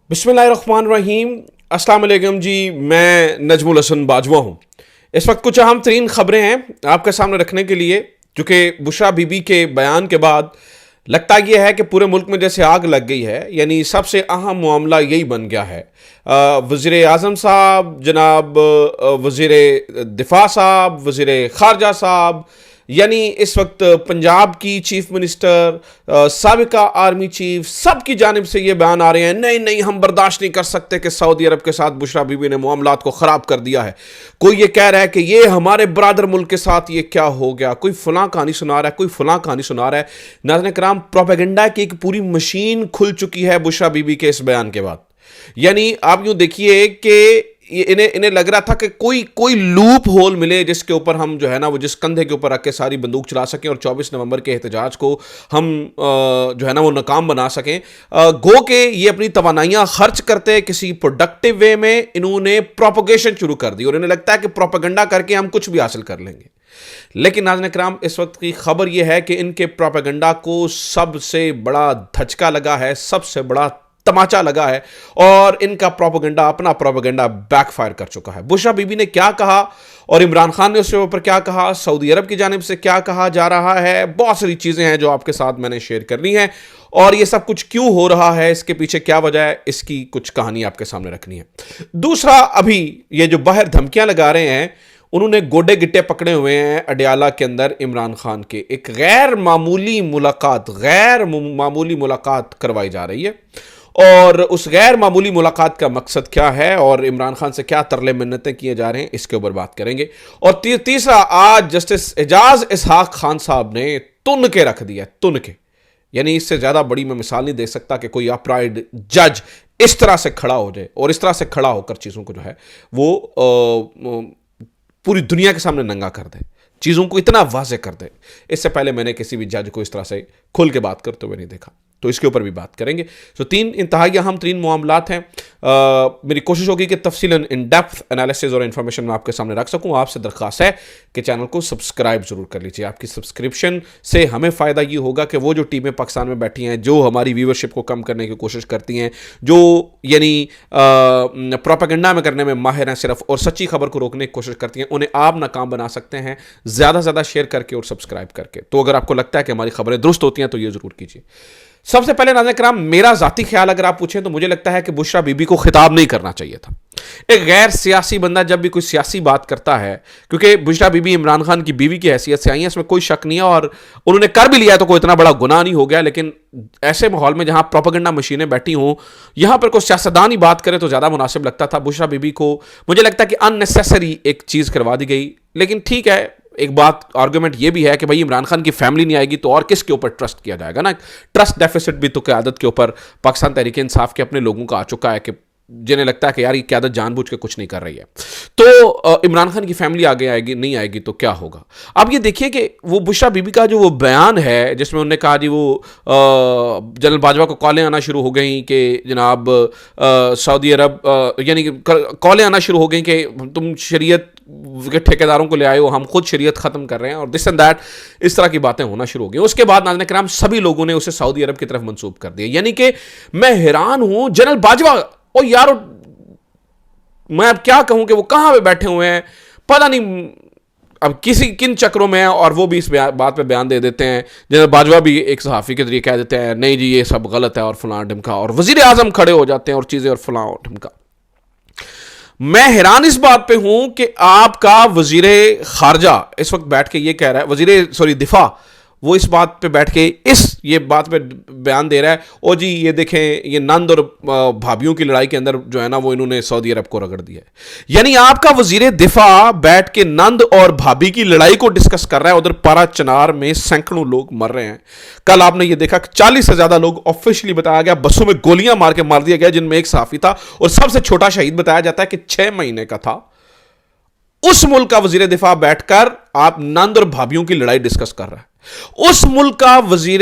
बिस्मिल्लाहिर्रहमानिर्रहीम। अस्सलाम वालेकुम जी, मैं नजमुल हसन बाजवा हूँ। इस वक्त कुछ अहम तरीन खबरें हैं आपके सामने रखने के लिए, जो कि बुशरा बीबी के बयान के बाद लगता यह है कि पूरे मुल्क में जैसे आग लग गई है। यानी सबसे अहम मामला यही बन गया है। वज़ीर आज़म साहब, जनाब वज़ीर दिफा साहब, वज़ीर ख़ारजा साहब, यानी इस वक्त पंजाब की चीफ मिनिस्टर, साबिका आर्मी चीफ, सब की जानिब से ये बयान आ रहे हैं, नहीं नहीं हम बर्दाश्त नहीं कर सकते कि सऊदी अरब के साथ बुशरा बीबी ने मामलात को ख़राब कर दिया है। कोई ये कह रहा है कि ये हमारे ब्रादर मुल्क के साथ ये क्या हो गया, कोई फलां कहानी सुना रहा है, कोई फलां कहानी सुना रहा है। नाज़रीन कराम, प्रोपेगेंडा की एक पूरी मशीन खुल चुकी है बुशरा बीबी के इस बयान के बाद। यानी आप यूं देखिए कि इन्हें इन्हें लग रहा था कि कोई कोई लूप होल मिले जिसके ऊपर हम जो है ना वो जिस कंधे के ऊपर रख के सारी बंदूक चला सकें और 24 नवंबर के एहतजाज को हम जो है ना वो नाकाम बना सकें। गो के ये अपनी तवानाइयाँ खर्च करते किसी प्रोडक्टिव वे में इन्होंने प्रोपोगेशन शुरू कर दी और इन्हें लगता है कि प्रोपेगेंडा करके हम कुछ भी हासिल कर लेंगे। लेकिन नाज़रीन कराम, इस वक्त की खबर यह है कि इनके प्रोपेगेंडा को सबसे बड़ा धचका लगा है, सबसे बड़ा तमाचा लगा है और इनका प्रोपेगेंडा, अपना प्रोपेगेंडा बैकफायर कर चुका है। बुशरा बीबी ने क्या कहा और इमरान खान ने उसके ऊपर क्या कहा, सऊदी अरब की जानिब से क्या कहा जा रहा है, बहुत सारी चीज़ें हैं जो आपके साथ मैंने शेयर करनी है। और ये सब कुछ क्यों हो रहा है, इसके पीछे क्या वजह है, इसकी कुछ कहानी आपके सामने रखनी है। दूसरा, अभी ये जो बाहर धमकियां लगा रहे हैं, उन्होंने गोडे गिट्टे पकड़े हुए हैं अडियाला के अंदर इमरान खान के। एक गैर मामूली मुलाकात करवाई जा रही है और उस गैर मामूली मुलाकात का मकसद क्या है और इमरान खान से क्या तरले मिन्नतें किए जा रहे हैं, इसके ऊपर बात करेंगे। और तीसरा, आज जस्टिस एजाज इसहाक खान साहब ने तुन के रख दिया, तुन के। यानी इससे ज़्यादा बड़ी मैं मिसाल नहीं दे सकता कि कोई अपराइड जज इस तरह से खड़ा हो जाए और इस तरह से खड़ा होकर चीज़ों को जो है वो पूरी दुनिया के सामने नंगा कर दे, चीज़ों को इतना वाज़े कर दे। इससे पहले मैंने किसी भी जज को इस तरह से खुल के बात करते हुए नहीं देखा, तो इसके ऊपर भी बात करेंगे। तो तीन इंतहाई अहम तरीन मामलात हैं। मेरी कोशिश होगी कि तफसीलन इन डेप्थ एनालिसिस और इन्फॉर्मेशन मैं आपके सामने रख सकूं। आपसे दरख्वास्त है कि चैनल को सब्सक्राइब जरूर कर लीजिए। आपकी सब्सक्रिप्शन से हमें फ़ायदा ये होगा कि वो जो टीमें पाकिस्तान में बैठी हैं, जो हमारी व्यूवरशिप को कम करने की कोशिश करती हैं, जो यानी प्रोपेगेंडा में करने में माहिर हैं सिर्फ और सच्ची खबर को रोकने की कोशिश करती हैं, उन्हें आप नाकाम बना सकते हैं ज़्यादा से ज़्यादा शेयर करके और सब्सक्राइब करके। तो अगर आपको लगता है कि हमारी खबरें दुरुस्त होती हैं तो ये ज़रूर कीजिए। सबसे पहले नाज़रीन कराम, मेरा जाती ख्याल अगर आप पूछें तो मुझे लगता है कि बुशरा बीबी को खिताब नहीं करना चाहिए था। एक गैर सियासी बंदा जब भी कोई सियासी बात करता है, क्योंकि बुशरा बीबी इमरान खान की बीवी की हैसियत से आई है, इसमें कोई शक नहीं है और उन्होंने कर भी लिया है तो कोई इतना बड़ा गुनाह नहीं हो गया। लेकिन ऐसे माहौल में जहां प्रोपेगेंडा मशीनें बैठी हों, यहां पर कोई सियासतदान ही बात करे तो ज़्यादा मुनासिब लगता था। बुशरा बीबी को मुझे लगता है कि अननेसेसरी एक चीज़ करवा दी गई। लेकिन ठीक है, एक बात आर्गुमेंट ये भी है कि भाई इमरान खान की फैमिली नहीं आएगी तो और किसके ऊपर ट्रस्ट किया जाएगा ना। ट्रस्ट डेफिसिट भी तो क़यादत के ऊपर पाकिस्तान तहरीक इंसाफ के अपने लोगों का आ चुका है कि जिन्हें लगता है कि यार ये क़यादत जानबूझ के कुछ नहीं कर रही है। तो इमरान खान की फैमिली आगे आएगी, नहीं आएगी तो क्या होगा। अब ये देखिए कि वो बुशरा बीबी का जो वो बयान है जिसमें उन्होंने कहा जी वो जनरल बाजवा को कॉलें आना शुरू हो गई कि जनाब सऊदी अरब यानी कॉलें आना शुरू हो गई कि तुम शरीयत के ठेकेदारों को ले आए हो, हम खुद शरीयत ख़त्म कर रहे हैं और दिस एंड दैट, इस तरह की बातें होना शुरू हो गई। उसके बाद नाज़रीन कराम सभी लोगों ने उसे सऊदी अरब की तरफ मंसूब कर दिया। यानी कि मैं हैरान हूं, जनरल बाजवा, ओ यार मैं अब क्या कहूं कि वो कहां पे बैठे हुए हैं पता नहीं, अब किन चक्रों में है और वो भी इस बात पे बयान दे देते हैं। जनरल बाजवा भी एक सहाफ़ी के जरिए कह देते हैं नहीं जी ये सब गलत है और फलां ढिमका, और वज़ीर आज़म खड़े हो जाते हैं और चीज़ें और फलां ढिमका। मैं हैरान इस बात पे हूं कि आपका वज़ीर ख़ारजा इस वक्त बैठ के ये कह रहा है, दिफा, वो इस बात पे बैठ के ये बात पे बयान दे रहा है, ओ जी ये देखें ये नंद और भाभियों की लड़ाई के अंदर जो है ना वो इन्होंने सऊदी अरब को रगड़ दिया है। यानी आपका वज़ीर दिफा बैठ के नंद और भाभी की लड़ाई को डिस्कस कर रहा है। उधर पारा चनार में सैकड़ों लोग मर रहे हैं। कल आपने ये देखा 40 से ज़्यादा लोग ऑफिशियली बताया गया बसों में गोलियां मार के मार दिया गया, जिनमें एक सहाफ़ी था और सबसे छोटा शहीद बताया जाता है कि 6 महीने का था। उस मुल्क का वज़ीर दिफा बैठकर आप नंद और भाभियों की लड़ाई डिस्कस कर रहा है। उस मुल्क का वजीर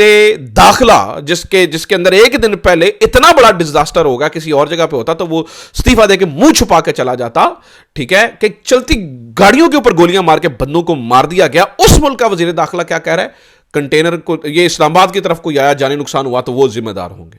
दाखिला जिसके अंदर एक दिन पहले इतना बड़ा डिजास्टर होगा, किसी और जगह पे होता तो वो इस्तीफा देके मुंह छुपा के चला जाता। ठीक है कि चलती गाड़ियों के ऊपर गोलियां मार के बंदों को मार दिया गया। उस मुल्क का वजीर दाखिला क्या कह रहा है, कंटेनर को ये इस्लामाबाद की तरफ कोई आया, जानी नुकसान हुआ तो वो जिम्मेदार होंगे।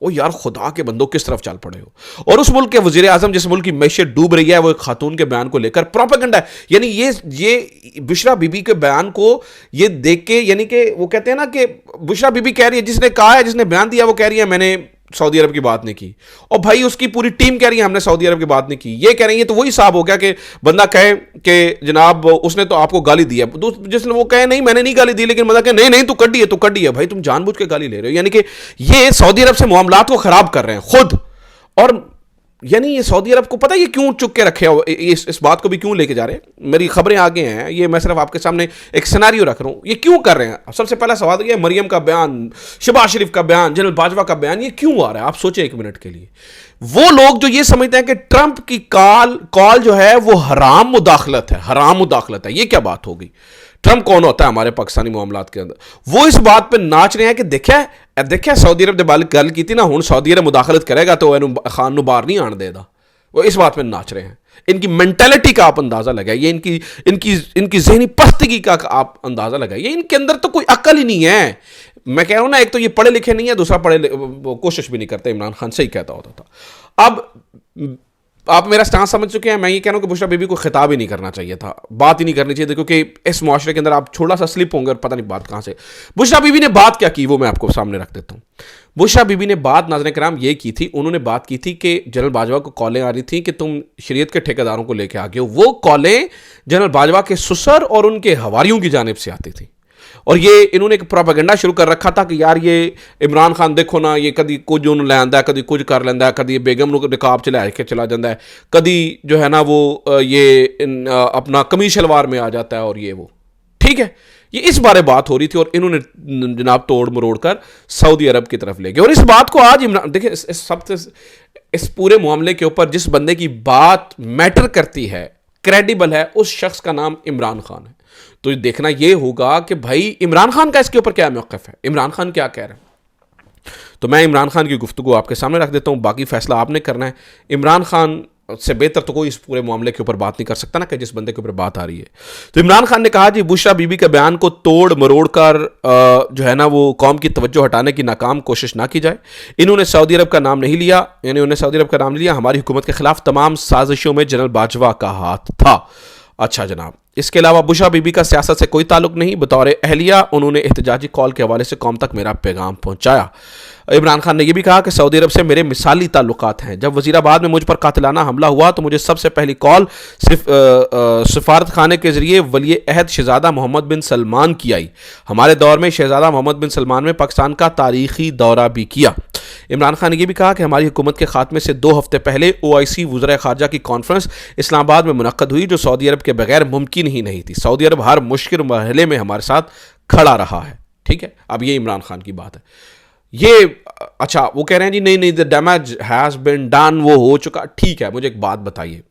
ओ यार, खुदा के बंदो किस तरफ चल पड़े हो। और उस मुल्क के वजीर आजम जिस मुल्क की मैशत डूब रही है, वो एक खातून के बयान को लेकर प्रोपेगेंडा है। यानी ये बुशरा बीबी के बयान को ये देख के, यानी कि वो कहते हैं ना कि बुशरा बीबी कह रही है, जिसने कहा है, जिसने बयान दिया, वो कह रही है मैंने सऊदी अरब की बात नहीं की, और भाई उसकी पूरी टीम कह रही है हमने सऊदी अरब की बात नहीं की। ये कह रही है, तो वही साहब हो गया कि बंदा कहे कि जनाब उसने तो आपको गाली दी है, जिसने वो कहे नहीं मैंने नहीं गाली दी, लेकिन बंदा कहे नहीं नहीं तू कड्डी है। भाई तुम जानबूझ के गाली ले रहे हो। यानी कि ये सऊदी अरब से मामलात को खराब कर रहे हैं खुद। और यानी ये सऊदी अरब को पता है ये क्यों चुप के रखे हो, इस बात को भी क्यों लेके जा रहे हैं। मेरी खबरें आगे हैं, ये मैं सिर्फ आपके सामने एक सिनेरियो रख रहा हूं, ये क्यों कर रहे हैं। सबसे पहला सवाल ये, मरियम का बयान, शहबाज शरीफ का बयान, जनरल बाजवा का बयान, ये क्यों आ रहा है। आप सोचें एक मिनट के लिए। वो लोग जो ये समझते हैं कि ट्रंप की कॉल जो है वो हराम मुदाखलत है, ये क्या बात होगी। ट्रंप कौन होता है हमारे पाकिस्तानी मामलात के अंदर। वो इस बात पे नाच रहे हैं कि देखा सऊदी अरब ने गल की थी ना, हुण सऊदी अरब मुदाखलत करेगा तो खान नु बाहर नहीं आने देगा। वो इस बात पे नाच रहे हैं। इनकी मेंटेलिटी का आप अंदाजा लगाइए, इनकी ज़हनी पस्तगी का आप अंदाजा लगाइए। इनके अंदर तो कोई अक्ल ही नहीं है। मैं कह रहा हूं ना, एक तो ये पढ़े लिखे नहीं है, दूसरा कोशिश भी नहीं करते। इमरान खान से ही कहता होता था। अब आप मेरा स्टांस समझ चुके हैं। मैं ये कह रहा हूं कि बुशरा बीबी को खिताब ही नहीं करना चाहिए था, बात ही नहीं करनी चाहिए थी, क्योंकि इस मुआशरे के अंदर आप थोड़ा सा स्लिप होंगे और पता नहीं बात कहां से। बुशरा बीबी ने बात क्या की वो मैं आपको सामने रख देता हूं। बुशरा बीबी ने बात नाज़रीन किराम ये की थी, उन्होंने बात की थी कि जनरल बाजवा को कॉलें आ रही थी कि तुम शरीयत के ठेकेदारों को लेकर आ गए हो। वो कॉलें जनरल बाजवा के ससुर और उनके हवारियों की जानिब से आती थी। और ये इन्होंने एक प्रोपेगेंडा शुरू कर रखा था कि यार ये इमरान खान देखो ना, ये कभी कुछ उन्होंने ले आंदा है, कभी कुछ कर लेंदा है, कभी बेगम निकाब च लै के चला जाता है, कभी जो है ना वो अपना कमीज शलवार में आ जाता है, और ये वो ठीक है। ये इस बारे बात हो रही थी और इन्होंने जनाब तोड़ मरोड़ कर सऊदी अरब की तरफ ले गए। और इस बात को आज इमरान देखिए, इस पूरे मामले के ऊपर जिस बंदे की बात मैटर करती है, क्रेडिबल है, उस शख्स का नाम इमरान खान है। तो देखना यह होगा कि भाई इमरान खान का इसके ऊपर क्या मौक़िफ़ है, इमरान खान क्या कह रहे हैं। तो मैं इमरान खान की गुफ्तगू आपके सामने रख देता हूं, बाकी फैसला आपने करना है। इमरान खान से बेहतर तो कोई इस पूरे मामले के ऊपर बात नहीं कर सकता ना, कि जिस बंदे के ऊपर बात आ रही है। तो इमरान खान ने कहा जी बुशरा बीबी के बयान को तोड़ मरोड़ कर जो है ना वो कौम की तवज्जो हटाने की नाकाम कोशिश ना की जाए। इन्होंने सऊदी अरब का नाम नहीं लिया, यानी उन्होंने सऊदी अरब का नाम नहीं लिया। हमारी हुकूमत के खिलाफ तमाम साजिशों में जनरल बाजवा का हाथ था। अच्छा जनाब, इसके अलावा बुशरा बीबी का सियासत से कोई ताल्लुक नहीं। बतौर अहलिया उन्होंने एहतजाजी कॉल के हवाले से कौम तक मेरा पैगाम पहुंचाया। इमरान खान ने यह भी कहा कि सऊदी अरब से मेरे मिसाली ताल्लुकात हैं। जब वजीराबाद में मुझ पर कातिलाना हमला हुआ तो मुझे सबसे पहली कॉल सिर्फ सफारत खाने के जरिए वली अहद शहजादा मोहम्मद बिन सलमान की आई। हमारे दौर में शहजादा मोहम्मद बिन सलमान ने पाकिस्तान का तारीखी दौरा भी किया। इमरान खान ने यह भी कहा कि हमारी हुकूमत के खात्मे से 2 हफ्ते पहले OIC वज़ीर ख़ारजा की कॉन्फ्रेंस इस्लामाबाद में मुनक़्क़द हुई, जो सऊदी अरब के बगैर मुमकिन ही नहीं थी। सऊदी अरब हर मुश्किल मरहले में हमारे साथ खड़ा रहा है। ठीक है, अब ये इमरान खान की बात है। ये अच्छा, वो कह रहे हैं जी नहीं the damage has been done, वो हो चुका। ठीक है, मुझे एक बात बताइए,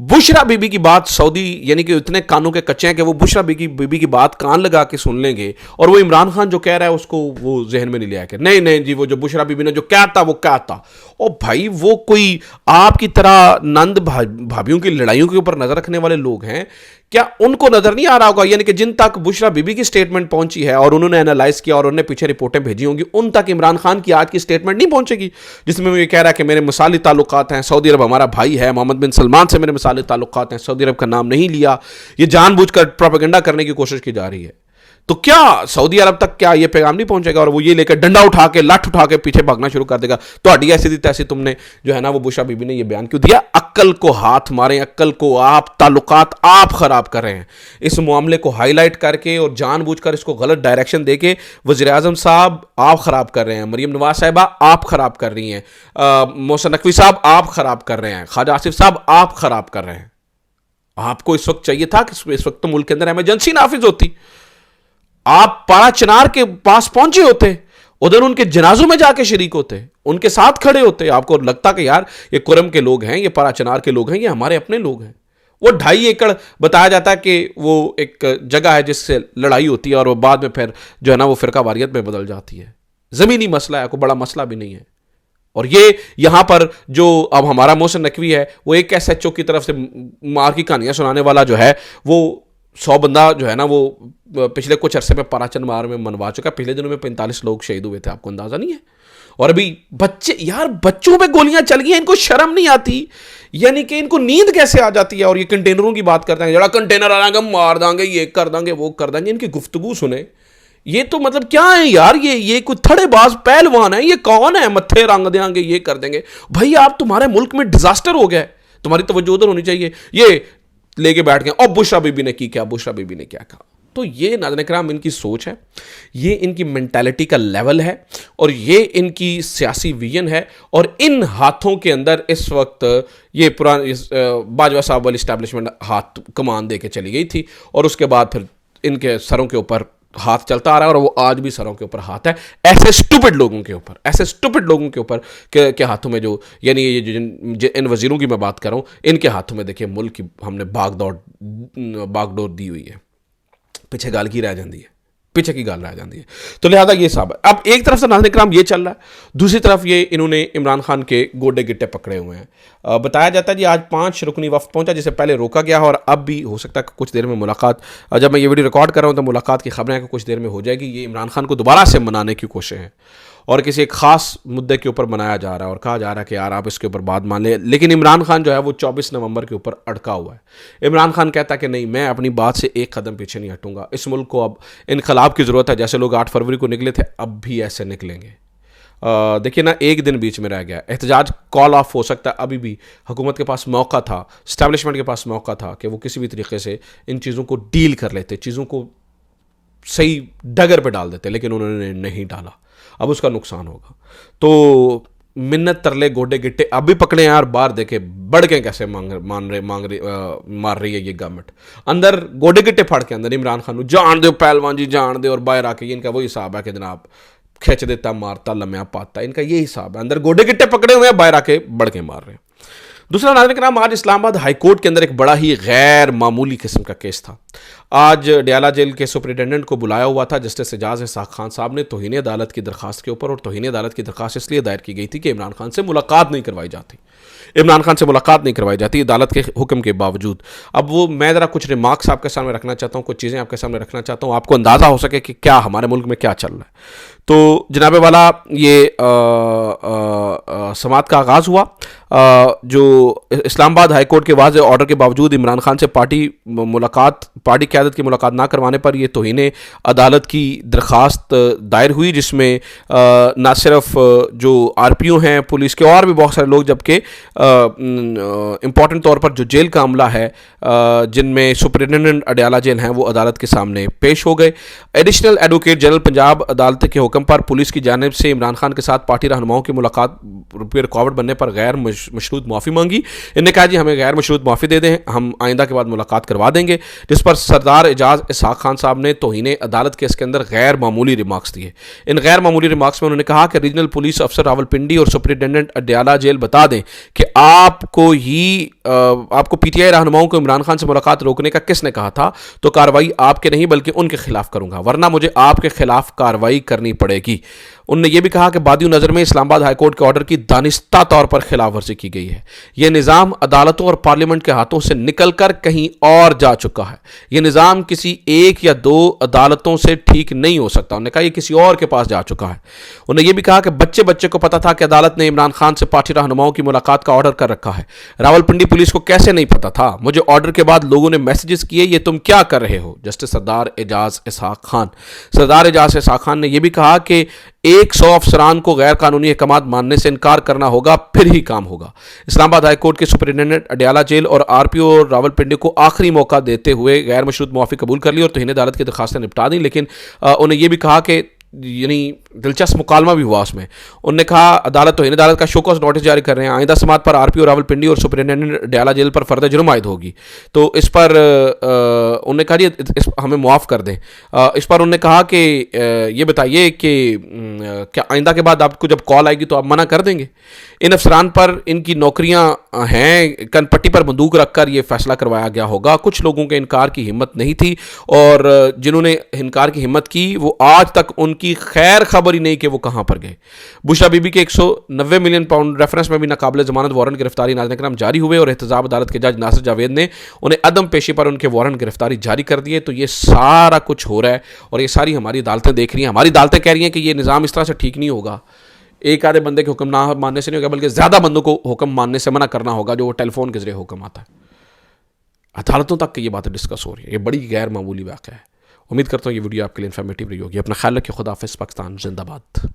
बुशरा बीबी की बात सऊदी यानी कि इतने कानों के कच्चे हैं कि वो बुशरा बीबी की बात कान लगा के सुन लेंगे, और वो इमरान खान जो कह रहा है उसको वो जहन में नहीं ले आया। नहीं जी, वो जो बुशरा बीबी ने जो क्या था वो क्या था। ओ भाई, वो कोई आपकी तरह नंद भाभियों की लड़ाइयों के ऊपर नजर रखने वाले लोग हैं क्या? उनको नजर नहीं आ रहा होगा, यानी कि जिन तक बुशरा बीबी की स्टेटमेंट पहुंची है और उन्होंने एनालाइज किया और उन्होंने पीछे रिपोर्टें भेजी होंगी, उन तक इमरान खान की आज की स्टेटमेंट नहीं पहुंचेगी, जिसमें वो ये कह रहा है कि मेरे मिसाली ताल्लुकात हैं, सऊदी अरब हमारा भाई है, मोहम्मद बिन सलमान से मेरे मिसाली ताल्लुकात हैं, सऊदी अरब का नाम नहीं लिया। ये जानबूझकर प्रोपेगेंडा करने की कोशिश की जा रही है। तो क्या सऊदी अरब तक क्या ये पैगाम नहीं पहुंचेगा और वो ये लेकर डंडा उठा के लाठ उठा के पीछे भागना शुरू कर देगा? तो हड्डी ऐसी थी तैसी तुमने जो है ना वो बुशरा बीबी ने ये बयान क्यों दिया? अक्ल को हाथ मारें, अक्ल को आप ताल्लुकात आप खराब कर रहे हैं इस मामले को हाईलाइट करके और जानबूझकर इसको गलत डायरेक्शन देके। वज़ीर आज़म साहब आप खराब कर रहे हैं, मरियम नवाज साहिबा आप खराब कर रही हैं, मोहसिन नकवी साहब आप खराब कर रहे हैं, ख्वाजा आसिफ साहब आप खराब कर रहे हैं। आपको इस वक्त चाहिए था कि इस वक्त तो मुल्क के अंदर इमरजेंसी नाफिज होती, आप पारा चिनार के पास पहुंचे होते, उधर उनके जनाजों में जाके शरीक होते, उनके साथ खड़े होते। आपको लगता कि यार ये कुरम के लोग हैं, ये पारा चिनार के लोग हैं, ये हमारे अपने लोग हैं। वो 2.5 एकड़ बताया जाता है कि वो एक जगह है जिससे लड़ाई होती है और वो बाद में फिर जो है ना वो फिरका वारियत में बदल जाती है। ज़मीनी मसला है, कोई बड़ा मसला भी नहीं है। और ये यहां पर जो अब हमारा मोहसिन नकवी है वो एक SHO की तरफ से मार की कहानियां सुनाने वाला जो है वो 100 बंदा जो है ना वो पिछले कुछ अरसे में पराचन मार में मनवा चुका है। पिछले दिनों में 45 लोग शहीद हुए थे, आपको अंदाजा नहीं है। और अभी बच्चे, यार बच्चों पे गोलियां चल गई हैं, इनको शर्म नहीं आती, यानी कि इनको नींद कैसे आ जाती है। और ये कंटेनरों की बात करते हैं, जरा कंटेनर आ जाएंगे मार देंगे, ये कर देंगे वो कर देंगे। इनकी गुफ्तगू सुने, ये तो मतलब क्या है यार, ये कोई थड़ेबाज पहलवान है, ये कौन है, मत्थे रंग देंगे ये कर देंगे। भाई आप, तुम्हारे मुल्क में डिजास्टर हो गया है, तुम्हारी तवज्जो उधर होनी चाहिए। ये लेके बैठ गए, और बुशरा बीबी ने की क्या, बुशरा बीबी ने क्या कहा। तो ये नाज़रीन किराम इनकी सोच है, ये इनकी मेंटालिटी का लेवल है, और ये इनकी सियासी विजन है। और इन हाथों के अंदर इस वक्त ये पुरानी बाजवा साहब वाली इस्टेब्लिशमेंट हाथ कमान दे के चली गई थी, और उसके बाद फिर इनके सरों के ऊपर हाथ चलता आ रहा है, और वो आज भी सरों के ऊपर हाथ है, ऐसे स्टूपिड लोगों के ऊपर, ऐसे स्टूपिड लोगों के ऊपर के हाथों में, जो यानी ये इन वजीरों की मैं बात कर रहा हूँ, इनके हाथों में देखिए मुल्क की हमने बागडोर दी हुई है। पीछे गाल की रह जाती है, पीछे की गाल रह जाती है। तो लिहाजा ये साहब, अब एक तरफ से नाज़रीन किराम ये चल रहा है, दूसरी तरफ ये इन्होंने इमरान खान के गोडे गिट्टे पकड़े हुए हैं। बताया जाता है जी आज 5 रुकनी वफ्द पहुंचा, जिसे पहले रोका गया और अब भी हो सकता है कि कुछ देर में मुलाकात, जब मैं ये वीडियो रिकॉर्ड कर रहा हूँ तो मुलाकात की खबरें हैं कि कुछ देर में हो जाएगी। ये इमरान खान को दोबारा से मनाने की कोशिश है, और किसी एक खास मुद्दे के ऊपर मनाया जा रहा है, और कहा जा रहा है कि यार आप इसके ऊपर बात मान लें। लेकिन इमरान खान जो है वो 24 नवंबर के ऊपर अटका हुआ है। इमरान खान कहता है कि नहीं, मैं अपनी बात से एक कदम पीछे नहीं हटूंगा, इस मुल्क को अब इनकलाब की ज़रूरत है। जैसे लोग 8 फरवरी को निकले थे, अब भी ऐसे निकलेंगे। देखिए ना, एक दिन बीच में रह गया, एहतजाज कॉल ऑफ हो सकता है। अभी भी हुकूमत के पास मौका था, इस्टेब्लिशमेंट के पास मौका था कि वो किसी भी तरीके से इन चीज़ों को डील कर लेते, चीज़ों को सही डगर पे डाल देते, लेकिन उन्होंने नहीं डाला। अब उसका नुकसान होगा। तो मिन्नत तरले गोडे गिट्टे अब भी पकड़े हैं यार, बाहर देखे बढ़ के कैसे मार रही है ये गवर्नमेंट। अंदर गोडे गिट्टे फाड़ के अंदर इमरान खान जान दो पहलवान जी जान दे, और बाहर आके इनका वही हिसाब है कि जनाब खींच देता मारता लम्या पाता, इनका यही हिसाब है। अंदर गोडे गिट्टे पकड़े हुए हैं, बाहर आके बढ़ के मार रहे हैं। दूसरा नाज़रीन के नाम, आज इस्लामाबाद हाई कोर्ट के अंदर एक बड़ा ही गैर मामूली किस्म का केस था। आज डयाला जेल के सुपरिटेंडेंट को बुलाया हुआ था जस्टिस एजाज इसाक खान साहब ने तौहीन अदालत की दरखास्त के ऊपर, और तौहीन अदालत की दरखास्त इसलिए दायर की गई थी कि इमरान खान से मुलाकात नहीं करवाई जाती, इमरान खान से मुलाकात नहीं करवाई जाती अदालत के हुक्म के बावजूद। अब वो मैं ज़रा कुछ रिमार्क्स आपके सामने रखना चाहता हूँ, कुछ चीज़ें आपके सामने रखना चाहता हूँ, आपको अंदाज़ा हो सके कि क्या हमारे मुल्क में क्या चल रहा है। तो जनाब वाला, ये समात का आगाज़ हुआ। जो इस्लामाबाद हाई कोर्ट के वाज़ेह ऑर्डर के बावजूद इमरान खान से पार्टी क़यादत की मुलाकात ना करवाने पर यह तौहीन अदालत की दरख्वास्त दायर हुई, जिसमें ना सिर्फ जो RPO हैं पुलिस के, और भी बहुत सारे लोग, जबकि इम्पॉर्टेंट तौर पर जो जेल का अमला है, जिनमें सुपरिटेंडेंट अडयाला जेल हैं, वो अदालत के सामने पेश हो गए। एडिशनल एडवोकेट जनरल पंजाब अदालत के हुक्म पर पुलिस की जानिब से इमरान खान के साथ पार्टी रहनुमाओं की मुलाकात पर रुकावट बनने पर गैर मशरूत माफ़ी मांगी। इन्होंने कहा जी हमें गैर मशरूत माफ़ी दे दें, हम आइंदा के बाद मुलाकात करवा देंगे। जिस पर सरदार एजाज इसाक खान साहब ने तौहीन अदालत के इसके अंदर गैर मामूली रिमार्क्स दिए। इन गैर मामूली रिमार्क्स में उन्होंने कहा कि रीजनल पुलिस अफसर रावलपिंडी और सुपरिटेंडेंट अडयाला जेल बता दें कि आपको PTI रहनुमाओं को इमरान खान से मुलाकात रोकने का किसने कहा था, तो कार्रवाई आपके नहीं बल्कि उनके खिलाफ करूंगा, वरना मुझे आपके खिलाफ कार्रवाई करनी पड़ेगी। उन्होंने यह भी कहा कि बादियों नज़र में इस्लामाबाद हाई कोर्ट के ऑर्डर की दानिस्ता तौर पर खिलाफ वर्जी की गई है। यह निज़ाम अदालतों और पार्लियामेंट के हाथों से निकलकर कहीं और जा चुका है। यह निज़ाम किसी एक या दो अदालतों से ठीक नहीं हो सकता। उन्होंने कहा यह किसी और के पास जा चुका है। उन्होंने यह भी कहा कि बच्चे को पता था कि अदालत ने इमरान खान से पार्टी रहनुमाओं की मुलाकात का ऑर्डर कर रखा है। रावलपिंडी पुलिस को कैसे नहीं पता था? मुझे ऑर्डर के बाद लोगों ने मैसेजेस किए, ये तुम क्या कर रहे हो? जस्टिस सरदार एजाज इसाक खान। सरदार एजाज इसाक खान ने यह भी कहा कि 100 अफसरान को गैर कानूनी अहकामात मानने से इनकार करना होगा, फिर ही काम होगा। इस्लामाबाद हाई कोर्ट के सुपरिटेंडेंट अडयाला जेल और RPO और रावलपिंडी को आखिरी मौका देते हुए गैर मशरूत मुआफ़ी कबूल कर ली और तौहीन अदालत की दरखास्तें निपटा दी। लेकिन उन्हें यह भी कहा कि यानी दिलचस्प मुकालमा भी हुआ उसमें। उन्होंने कहा अदालत तौहीन अदालत का शो कॉज नोटिस जारी कर रहे हैं, आइंदा समात पर RPO रावलपिंडी और सुपरिटेंडेंट अडयाला जेल पर फर्द जुर्म आयद होगी। तो इस पर उन्होंने कहा हमें मुआफ़ कर दें। इस पर उन्होंने कहा कि ये बताइए कि क्या आइंदा के बाद आपको जब कॉल आएगी तो आप मना कर देंगे? इन अफसरान पर इनकी नौकरियां हैं, कनपट्टी पर बंदूक रखकर यह फैसला करवाया गया होगा। कुछ लोगों के इनकार की हिम्मत नहीं थी, और जिन्होंने इनकार की हिम्मत की वो आज तक उनकी खैर खबर ही नहीं कि वो कहां पर गए। बुशरा बीबी के 190 मिलियन पाउंड रेफरेंस में भी नाकाबिल जमानत वारंट गिरफ्तारी नाज़रीन जारी हुए, और एहतजाब अदालत के जज नासिर जावेद ने उन्हें अदम पेशी पर उनके वारंट गिरफ्तारी जारी कर दिए। तो ये सारा कुछ हो रहा है, और ये सारी हमारी अदालतें देख रही हैं, हमारी अदालतें कह रही हैं कि ये निज़ाम इस तरह से ठीक नहीं होगा। एक आधे बंदे के हुक्म ना मानने से नहीं होगा, बल्कि ज़्यादा बंदों को हुक्म मानने से मना करना होगा, जो वो टेलीफोन के जरिए हुक्म आता है। अदालतों तक ये बातें डिस्कस हो रही है। ये बड़ी गैर मामूली वाक़या है। उम्मीद करता हूँ ये वीडियो आपके लिए इन्फॉर्मेटिव रही होगी। अपना ख्याल रखिए। खुदा हाफ़िज़। पाकिस्तान जिंदाबाद।